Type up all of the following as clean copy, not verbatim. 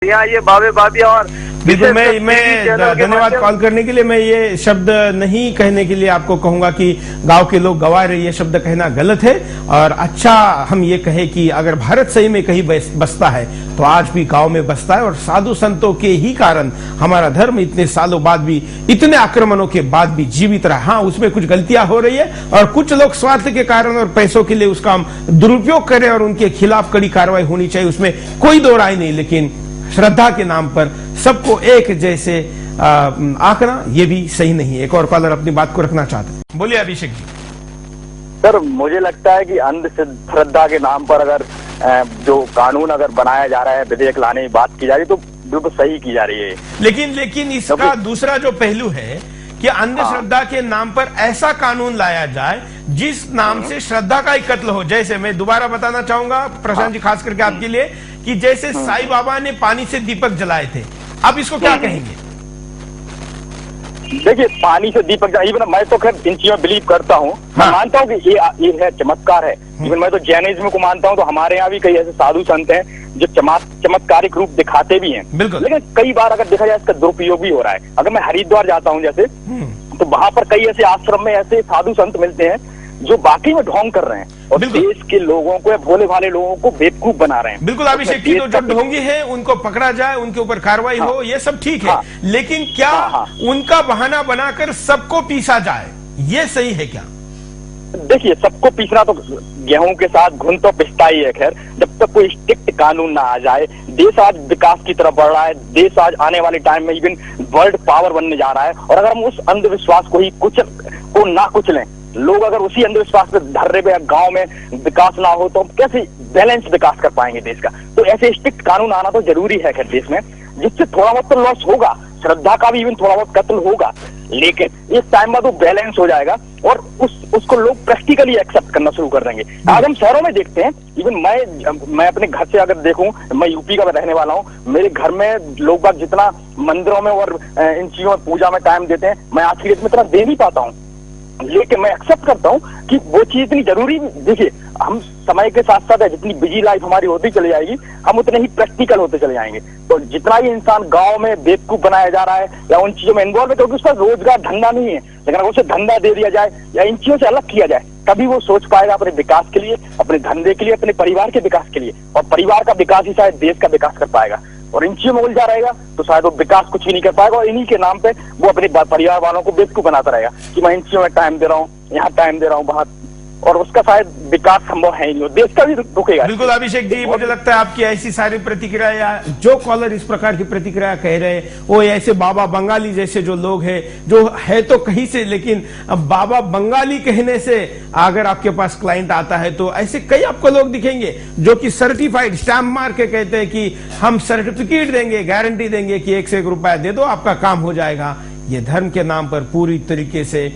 यहाँ ये बाबे बाबिया और बिल्कुल मैं धन्यवाद कॉल करने के लिए। मैं ये शब्द नहीं कहने के लिए आपको कहूंगा कि गांव के लोग गंवा रहे, ये शब्द कहना गलत है। और अच्छा हम ये कहें कि अगर भारत सही में कहीं बसता है तो आज भी गांव में बसता है, और साधु संतों के ही कारण हमारा धर्म इतने सालों बाद भी, इतने आक्रमणों के बाद भी जीवित रहा। हाँ, उसमें कुछ गलतियां हो रही है और कुछ लोग स्वार्थ के कारण और पैसों के लिए उसका दुरुपयोग करें और उनके खिलाफ कड़ी कार्रवाई होनी चाहिए, उसमें कोई दो राय नहीं। लेकिन श्रद्धा के नाम पर सबको एक जैसे आंकना ये भी सही नहीं है। एक और कॉलर अपनी बात को रखना चाहते हैं, बोलिए अभिषेक जी। सर, मुझे लगता है कि अंधश्रद्धा के नाम पर अगर जो कानून अगर बनाया जा रहा है, विधेयक लाने की बात की जा रही है तो बिल्कुल सही की जा रही है। लेकिन इसका दूसरा जो पहलू है कि अंधश्रद्धा के नाम पर ऐसा कानून लाया जाए जिस नाम से श्रद्धा का ही कत्ल हो। जैसे मैं दोबारा बताना चाहूंगा प्रशांत जी, खास करके आपके लिए, कि जैसे साईं बाबा ने पानी से दीपक जलाए थे, आप इसको क्या कहेंगे? देखिए, पानी से दीपक जलाए, मैं तो खैर इन चीजों में बिलीव करता हूँ। मैं मानता हूँ कि ये है चमत्कार है। इवन मैं तो जैनिज्म को मानता हूँ, तो हमारे यहाँ भी कई ऐसे साधु संत हैं जो चमत्कारिक रूप दिखाते भी हैं। लेकिन कई बार अगर देखा जाए इसका दुरुपयोग भी हो रहा है। अगर मैं हरिद्वार जाता हूँ जैसे, तो वहां पर कई ऐसे आश्रम में ऐसे साधु संत मिलते हैं जो बाकी में ढोंग कर रहे हैं और देश के लोगों को, भोले भाले लोगों को बेवकूफ बना रहे हैं। बिल्कुल अभिषेक जी, तो जो ढोंगी है उनको पकड़ा जाए, उनके ऊपर कार्रवाई हो, ये सब ठीक है। लेकिन क्या उनका बहाना बनाकर सबको पीसा जाए, ये सही है क्या? देखिए, सबको पीसना तो गेहूं के साथ घुन तो पिसता ही है। खैर, जब तक कोई स्ट्रिक्ट कानून ना आ जाए, देश आज विकास की तरफ बढ़ रहा है, देश आज आने वाले टाइम में इवन वर्ल्ड पावर बनने जा रहा है, और अगर हम उस अंधविश्वास को ही ना कुचलें, लोग अगर उसी अंधविश्वास पे धर्रे पे गांव में विकास ना हो तो हम कैसे बैलेंस विकास कर पाएंगे देश का? तो ऐसे स्ट्रिक्ट कानून आना तो जरूरी है खैर देश में, जिससे थोड़ा बहुत तो लॉस होगा, श्रद्धा का भी इवन थोड़ा बहुत कत्ल होगा, लेकिन इस टाइम बाद वो बैलेंस हो जाएगा और उसको लोग प्रैक्टिकली एक्सेप्ट करना शुरू कर देंगे। आज हम शहरों में देखते हैं, इवन मैं अपने घर से अगर देखूं, मैं यूपी का रहने वाला हूं, मेरे घर में लोग बाग जितना मंदिरों में और इन चीजों में पूजा में टाइम देते हैं, मैं आज की डेट में इतना दे नहीं पाता हूं। लेकिन मैं एक्सेप्ट करता हूं कि वो चीज इतनी जरूरी। देखिए, हम समय के साथ साथ जितनी बिजी लाइफ हमारी होती चली जाएगी, हम उतने ही प्रैक्टिकल होते चले जाएंगे। तो जितना ही इंसान गांव में बेवकूफ बनाया जा रहा है या उन चीजों में इन्वॉल्व है, क्योंकि उस पर रोजगार धंधा नहीं है, लेकिन अगर उसे धंधा दे दिया जाए या इन चीजों से अलग किया जाए, तभी वो सोच पाएगा अपने विकास के लिए, अपने धंधे के लिए, अपने परिवार के विकास के लिए। और परिवार का विकास ही शायद देश का विकास कर पाएगा। और इन चीजों में उलझा रहेगा तो शायद वो विकास कुछ भी नहीं कर पाएगा, और इन्हीं के नाम पे वो अपने परिवार वालों को बेवकूफ बनाता रहेगा कि मैं इन चीजों में टाइम दे रहा हूँ, यहाँ टाइम दे रहा हूँ, वहां, और उसका शायद विकास संभव है ही नहीं, देश का भी रुकेगा। बिल्कुल अभिषेक जी, मुझे लगता है आपकी ऐसी सारी प्रतिक्रिया, या जो कॉलर इस प्रकार की प्रतिक्रिया कह रहे हैं, वो ऐसे बाबा बंगाली जैसे जो लोग हैं, जो है तो कहीं से, लेकिन बाबा बंगाली कहने से अगर आपके पास क्लाइंट आता है तो ऐसे कई आपको लोग दिखेंगे जो कि सर्टिफाइड स्टैम्प मार के कहते हैं कि हम सर्टिफिकेट देंगे, गारंटी देंगे कि 1 से 1 रुपया दे दो, आपका काम हो जाएगा। ये धर्म के नाम पर पूरी तरीके से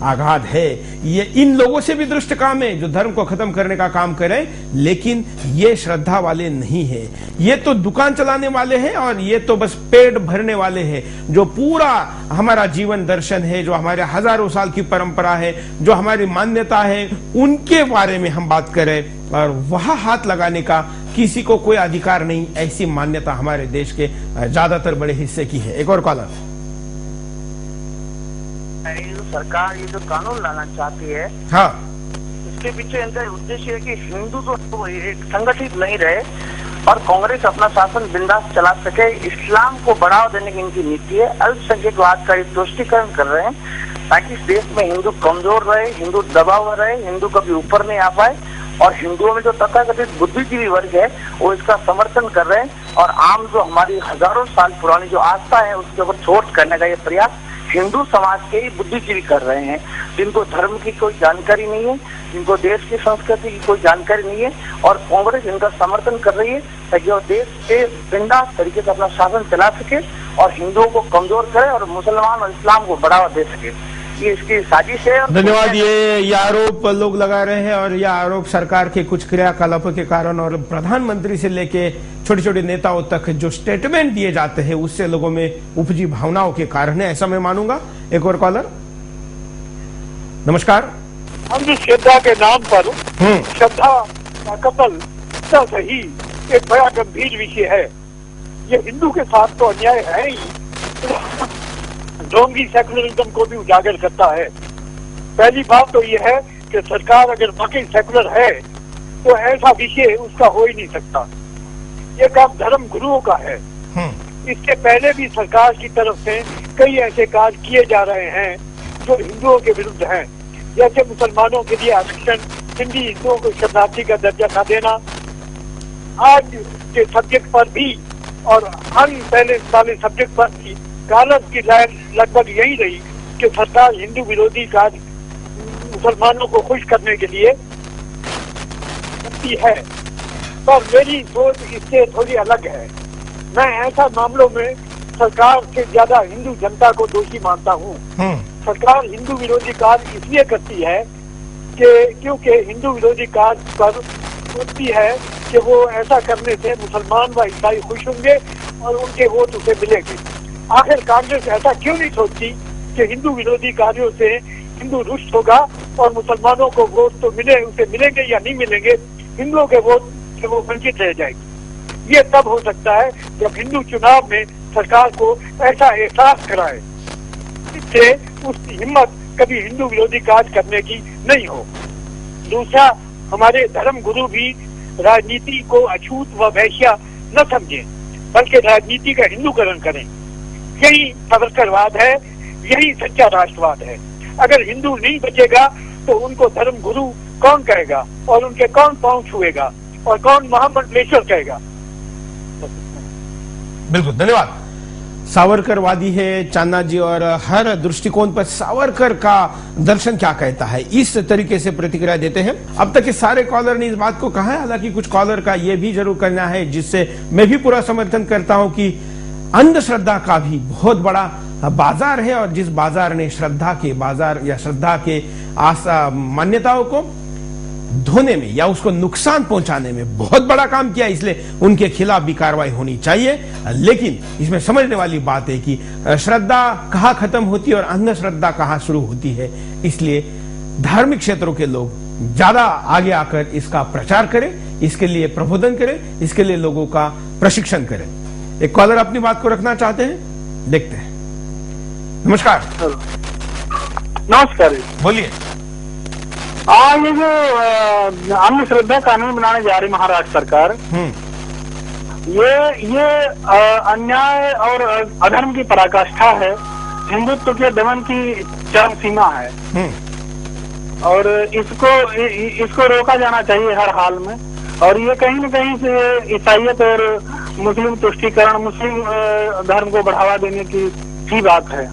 आघात है। ये इन लोगों से भी दुष्ट काम है जो धर्म को खत्म करने का काम करें, लेकिन ये श्रद्धा वाले नहीं है। ये तो दुकान चलाने वाले हैं और ये तो बस पेट भरने वाले हैं। जो पूरा हमारा जीवन दर्शन है, जो हमारे हजारों साल की परंपरा है, जो हमारी मान्यता है, उनके बारे में हम बात करें और वहां हाथ लगाने का किसी को कोई अधिकार नहीं। ऐसी मान्यता हमारे देश के ज्यादातर बड़े हिस्से की है। एक और कॉलर। सरकार ये जो कानून लाना चाहती है, हाँ, इसके पीछे इनका उद्देश्य है कि हिंदू तो एक संगठित नहीं रहे और कांग्रेस अपना शासन बिंदास चला सके। इस्लाम को बढ़ावा देने की इनकी नीति है। अल्पसंख्यकवाद का तुष्टीकरण कर रहे हैं ताकि इस देश में हिंदू कमजोर रहे, हिंदू दबाव में रहे, हिंदू कभी ऊपर नहीं आ पाए। और हिंदुओं में जो तथाकथित बुद्धिजीवी वर्ग है वो इसका समर्थन कर रहे हैं, और आम जो हमारी हजारों साल पुरानी जो आस्था है उसके ऊपर चोट करने का ये प्रयास हिंदू समाज के ही बुद्धिजीवी कर रहे हैं, जिनको धर्म की कोई जानकारी नहीं है, जिनको देश की संस्कृति की कोई जानकारी नहीं है, और कांग्रेस इनका समर्थन कर रही है ताकि वो देश के बिंदास तरीके से अपना शासन चला सके और हिंदुओं को कमजोर करे और मुसलमान और इस्लाम को बढ़ावा दे सके। ये इसकी साजिश है। धन्यवाद। ये आरोप लोग लगा रहे हैं और यह आरोप सरकार के कुछ क्रियाकलापों के कारण और प्रधानमंत्री से लेके छोटे छोटे नेताओं तक जो स्टेटमेंट दिए जाते हैं उससे लोगों में उपजी भावनाओं के कारण है, ऐसा मैं मानूंगा। एक और कॉलर। नमस्कार। अंधश्रद्धा के नाम पर श्रद्धा का कत्ल सही एक बड़ा गंभीर विषय है। ये हिंदू के साथ तो अन्याय है ही, ढोंगी सेकुलरिज्म को भी उजागर करता है। पहली बात तो ये है कि सरकार अगर वाकई सेकुलर है तो ऐसा विषय उसका हो ही नहीं सकता। ये काम धर्म गुरुओं का है। इसके पहले भी सरकार की तरफ से कई ऐसे कार्य किए जा रहे हैं जो हिंदुओं के विरुद्ध हैं, जैसे मुसलमानों के लिए आरक्षण, हिंदी हिंदुओं को शरणार्थी का दर्जा न देना। आज के सब्जेक्ट पर भी और अन्य पहले वाले सब्जेक्ट पर भी कांग्रेस की राय लगभग यही रही कि सरकार हिंदू विरोधी कार्य मुसलमानों को खुश करने के लिए करती है। पर मेरी सोच इससे थोड़ी अलग है। मैं ऐसा मामलों में सरकार से ज्यादा हिंदू जनता को दोषी मानता हूँ। सरकार हिंदू विरोधी कार्य इसलिए करती है कि क्योंकि हिंदू विरोधी कार्य पर सोचती है कि वो ऐसा करने से मुसलमान व ईसाई खुश होंगे और उनके वोट उसे मिलेंगे। आखिर कांग्रेस ऐसा क्यों नहीं सोचती कि हिंदू विरोधी कार्यों से हिंदू रुष्ट होगा और मुसलमानों को वोट तो उसे मिलेंगे या नहीं मिलेंगे, हिंदुओं के वोट से वो वंचित रह जाएगी। ये तब हो सकता है जब हिंदू चुनाव में सरकार को ऐसा एहसास कराए, इससे उसकी हिम्मत कभी हिंदू विरोधी कार्य करने की नहीं हो। दूसरा, हमारे धर्म गुरु भी राजनीति को अछूत व वैश्या न समझें, बल्कि राजनीति का हिंदूकरण करें। यही सावरकरवाद है, यही सच्चा राष्ट्रवाद है। अगर हिंदू नहीं बचेगा तो उनको धर्म गुरु कौन कहेगा और उनके कौन पांव छुएगा और कौन महामंडलेश्वर कहेगा। बिल्कुल, धन्यवाद। सावरकरवादी है चांदना जी, और हर दृष्टिकोण पर सावरकर का दर्शन क्या कहता है, इस तरीके से प्रतिक्रिया देते हैं। अब तक के सारे कॉलर ने इस बात को कहा है, हालांकि कुछ कॉलर का यह भी जरूर करना है, जिससे मैं भी पूरा समर्थन करता हूं कि अंधश्रद्धा का भी बहुत बड़ा बाजार है, और जिस बाजार ने श्रद्धा के बाजार या श्रद्धा के मान्यताओं को धोने में या उसको नुकसान पहुंचाने में बहुत बड़ा काम किया, इसलिए उनके खिलाफ भी कार्रवाई होनी चाहिए। लेकिन इसमें समझने वाली बात है कि श्रद्धा कहाँ खत्म होती है और अंधश्रद्धा कहाँ शुरू होती है। इसलिए धार्मिक क्षेत्रों के लोग ज्यादा आगे आकर इसका प्रचार करें, इसके लिए प्रबोधन करें, इसके लिए लोगों का प्रशिक्षण करें। एक कॉलर अपनी बात को रखना चाहते हैं, देखते हैं। नमस्कार। नमस्कार, बोलिए। ये जो अंधश्रद्धा कानून बनाने जा रही महाराष्ट्र सरकार, ये अन्याय और अधर्म की पराकाष्ठा है, हिंदुत्व के दमन की चरम सीमा है, और इसको रोका जाना चाहिए हर हाल में। और ये कहीं न कहीं से ईसाइयत और मुस्लिम तुष्टीकरण, मुस्लिम धर्म को बढ़ावा देने की ही बात है।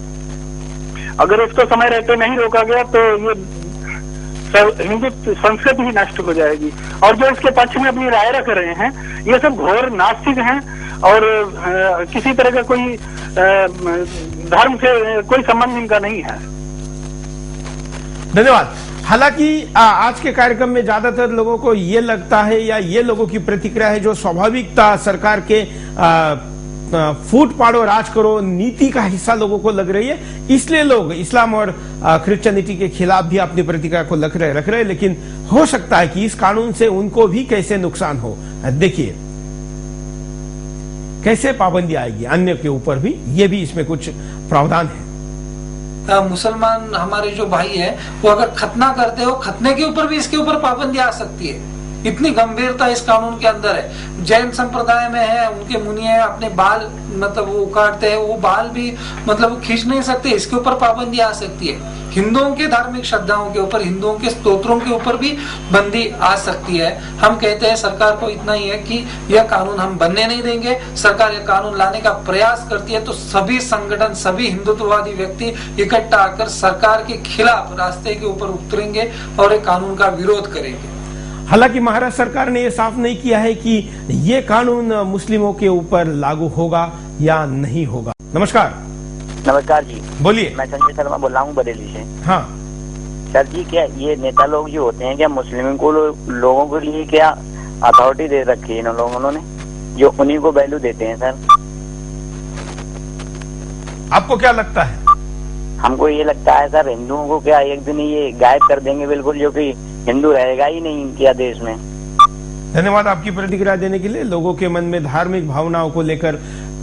अगर इसको समय रहते नहीं रोका गया तो ये हिंदू संस्कृति ही नष्ट हो जाएगी। और जो इसके पक्ष में अपनी राय रख रहे हैं, ये सब घोर नास्तिक हैं और किसी तरह का कोई धर्म से कोई संबंध इनका नहीं है। धन्यवाद। हालांकि आज के कार्यक्रम में ज्यादातर लोगों को ये लगता है, या ये लोगों की प्रतिक्रिया है, जो स्वाभाविकता सरकार के फूट पाड़ो राज करो नीति का हिस्सा लोगों को लग रही है, इसलिए लोग इस्लाम और क्रिश्चियनिटी के खिलाफ भी अपनी प्रतिक्रिया को रख रहे। लेकिन हो सकता है कि इस कानून से उनको भी कैसे नुकसान हो। देखिए कैसे पाबंदी आएगी अन्य के ऊपर भी, ये भी इसमें कुछ प्रावधान है। मुसलमान हमारे जो भाई है वो अगर खतना करते हो, खतने के ऊपर भी इसके ऊपर पाबंदी आ सकती है। इतनी गंभीरता इस कानून के अंदर है। जैन संप्रदाय में है, उनके मुनि है, अपने बाल मतलब वो काटते हैं, वो बाल भी मतलब खींच नहीं सकते, इसके ऊपर पाबंदी आ सकती है। हिंदुओं के धार्मिक श्रद्धाओं के ऊपर, हिंदुओं के स्तोत्रों के ऊपर भी बंदी आ सकती है। हम कहते हैं सरकार को इतना ही है कि यह कानून हम बनने नहीं देंगे। सरकार यह कानून लाने का प्रयास करती है तो सभी संगठन, सभी हिंदुत्ववादी व्यक्ति इकट्ठा आकर सरकार के खिलाफ रास्ते के ऊपर उतरेंगे और एक कानून का विरोध करेंगे। हालांकि महाराष्ट्र सरकार ने यह साफ नहीं किया है कि ये कानून मुस्लिमों के ऊपर लागू होगा या नहीं होगा। नमस्कार। नमस्कार जी, बोलिए। मैं संजय शर्मा बोल रहा हूँ बरेली से। हाँ सर जी, क्या ये नेता लोग जो होते हैं, क्या मुस्लिम को लोगों के लिए क्या अथॉरिटी दे रखी है इन लोगों ने, जो उन्हीं को वैल्यू देते हैं? सर आपको क्या लगता है? हमको ये लगता है सर, हिंदुओं को क्या एक दिन ये गायब कर देंगे बिल्कुल, जो कि हिंदू रहेगा ही नहीं क्या देश में। धन्यवाद आपकी प्रतिक्रिया देने के लिए। लोगों के मन में धार्मिक भावनाओं को लेकर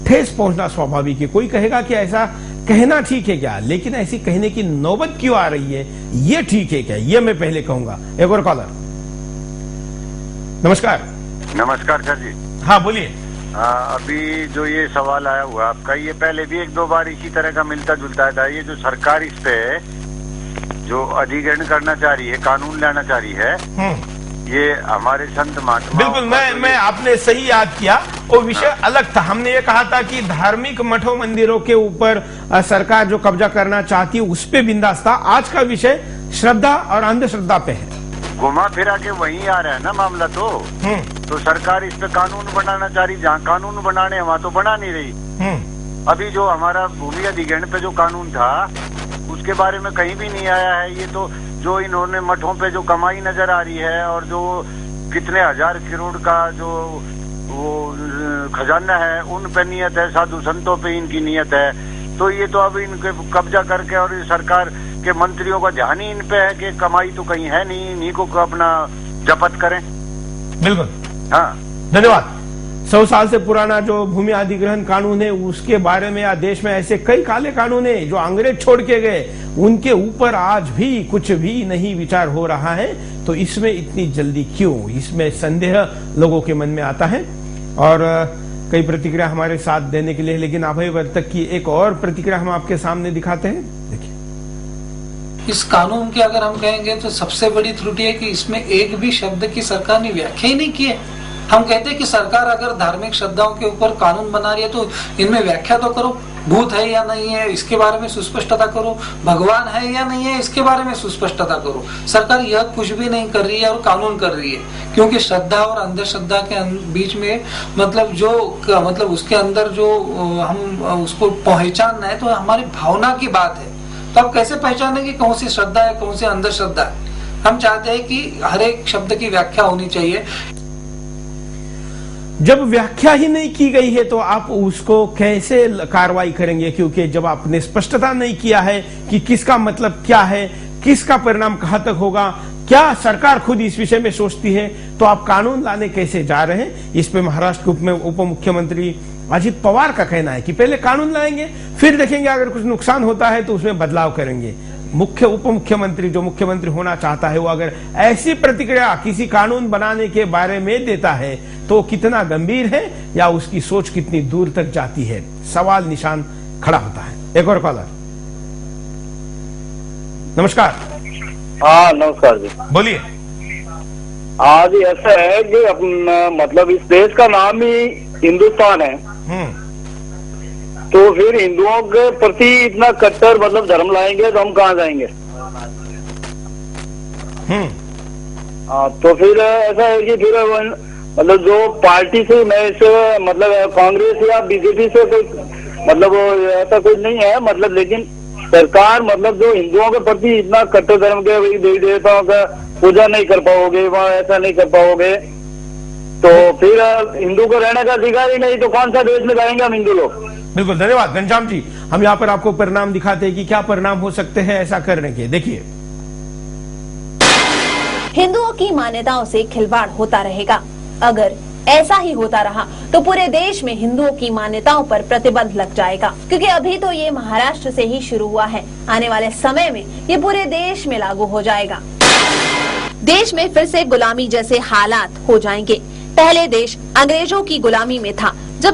ठेस पहुंचना स्वाभाविक है। कोई कहेगा कि ऐसा कहना ठीक है क्या, लेकिन ऐसी कहने की नौबत क्यों आ रही है, ये ठीक है क्या, ये मैं पहले कहूंगा। एक और कॉलर। नमस्कार। नमस्कार सर जी। हाँ बोलिए। अभी जो ये सवाल आया हुआ आपका, ये पहले भी एक दो बार इसी तरह का मिलता जुलता था। ये जो सरकार इस पे जो अधिग्रहण करना चाह रही है, कानून लाना चाह रही है, ये हमारे संत महात्मा। बिल्कुल, मैं आपने सही याद किया, वो विषय अलग था। हमने ये कहा था कि धार्मिक मठों मंदिरों के ऊपर सरकार जो कब्जा करना चाहती है उस पे बिंदास था। आज का विषय श्रद्धा और अंधश्रद्धा पे है। घुमा फिरा के वहीं आ रहा है ना मामला। तो सरकार इस पे कानून बनाना चाह रही, जहाँ कानून बनाने वहाँ तो बना नहीं रही। अभी जो हमारा भूमि अधिग्रहण पे जो कानून था उसके बारे में कहीं भी नहीं आया है। ये तो जो इन्होंने मठों पे जो कमाई नजर आ रही है और जो कितने हजार करोड़ का जो वो खजाना है उन पे नियत है, साधु संतों पे इनकी नियत है। तो ये तो अब इनके कब्जा करके, और सरकार के मंत्रियों का ध्यान ही इन पे है कि कमाई तो कहीं है नहीं, इन्हीं को अपना जपत करें। बिल्कुल, हाँ धन्यवाद। 100 साल से पुराना जो भूमि अधिग्रहण कानून है उसके बारे में, या देश में ऐसे कई काले कानून है जो अंग्रेज छोड़ के गए, उनके ऊपर आज भी कुछ भी नहीं विचार हो रहा है। तो इसमें इतनी जल्दी क्यों, इसमें संदेह लोगों के मन में आता है। और कई प्रतिक्रिया हमारे साथ देने के लिए, लेकिन अभय वर्तक की एक और प्रतिक्रिया हम आपके सामने दिखाते हैं। देखिए, इस कानून की अगर हम कहेंगे तो सबसे बड़ी त्रुटि है कि इसमें एक भी शब्द की सरकार ने व्याख्या ही नहीं की है। हम कहते हैं कि सरकार अगर धार्मिक श्रद्धाओं के ऊपर कानून बना रही है तो इनमें व्याख्या तो करो, भूत है या नहीं है इसके बारे में सुस्पष्टता करो, भगवान है या नहीं है इसके बारे में सुस्पष्टता करो। सरकार यह कुछ भी नहीं कर रही है और कानून कर रही है, क्योंकि श्रद्धा और अंधश्रद्धा के बीच में मतलब उसके अंदर जो हम उसको पहचानना है तो हमारी भावना की बात है। तो आप कैसे पहचानेंगे कौन सी श्रद्धा है कौन सी अंधश्रद्धा है। हम चाहते हैं कि हर एक शब्द की व्याख्या होनी चाहिए। जब व्याख्या ही नहीं की गई है तो आप उसको कैसे कार्रवाई करेंगे, क्योंकि जब आपने स्पष्टता नहीं किया है कि किसका मतलब क्या है, किसका परिणाम कहां तक होगा, क्या सरकार खुद इस विषय में सोचती है, तो आप कानून लाने कैसे जा रहे हैं। इस पे महाराष्ट्र के उप मुख्यमंत्री अजित पवार का कहना है कि पहले कानून लाएंगे, फिर देखेंगे अगर कुछ नुकसान होता है तो उसमें बदलाव करेंगे। उप मुख्यमंत्री जो मुख्यमंत्री होना चाहता है वो अगर ऐसी प्रतिक्रिया किसी कानून बनाने के बारे में देता है तो कितना गंभीर है या उसकी सोच कितनी दूर तक जाती है, सवाल निशान खड़ा होता है। एक और कॉलर। नमस्कार। हाँ नमस्कार जी, बोलिए। आज ऐसा है कि मतलब इस देश का नाम ही हिंदुस्तान है, तो फिर हिंदुओं के प्रति इतना कट्टर मतलब धर्म लाएंगे तो हम कहाँ जाएंगे। हाँ, तो फिर ऐसा है कि फिर मतलब जो पार्टी से मैं से मतलब कांग्रेस या बीजेपी से कोई मतलब ऐसा कुछ नहीं है मतलब, लेकिन सरकार मतलब जो हिंदुओं के प्रति इतना कट्टर धर्म के देवी देवताओं का पूजा नहीं कर पाओगे, वहाँ ऐसा नहीं कर पाओगे, तो फिर हिंदू को रहने का अधिकार ही नहीं, तो कौन सा देश में जाएंगे हम हिंदू लोग। बिल्कुल, धन्यवाद घनश्याम जी। हम यहाँ पर आपको परिणाम दिखाते हैं कि क्या परिणाम हो सकते हैं ऐसा करने के। देखिए, हिंदुओं की मान्यताओं से खिलवाड़ होता रहेगा। अगर ऐसा ही होता रहा तो पूरे देश में हिंदुओं की मान्यताओं पर प्रतिबंध लग जाएगा, क्योंकि अभी तो ये महाराष्ट्र से ही शुरू हुआ है। आने वाले समय में ये पूरे देश में लागू हो जाएगा। देश में फिर से गुलामी जैसे हालात हो जाएंगे। पहले देश अंग्रेजों की गुलामी में था,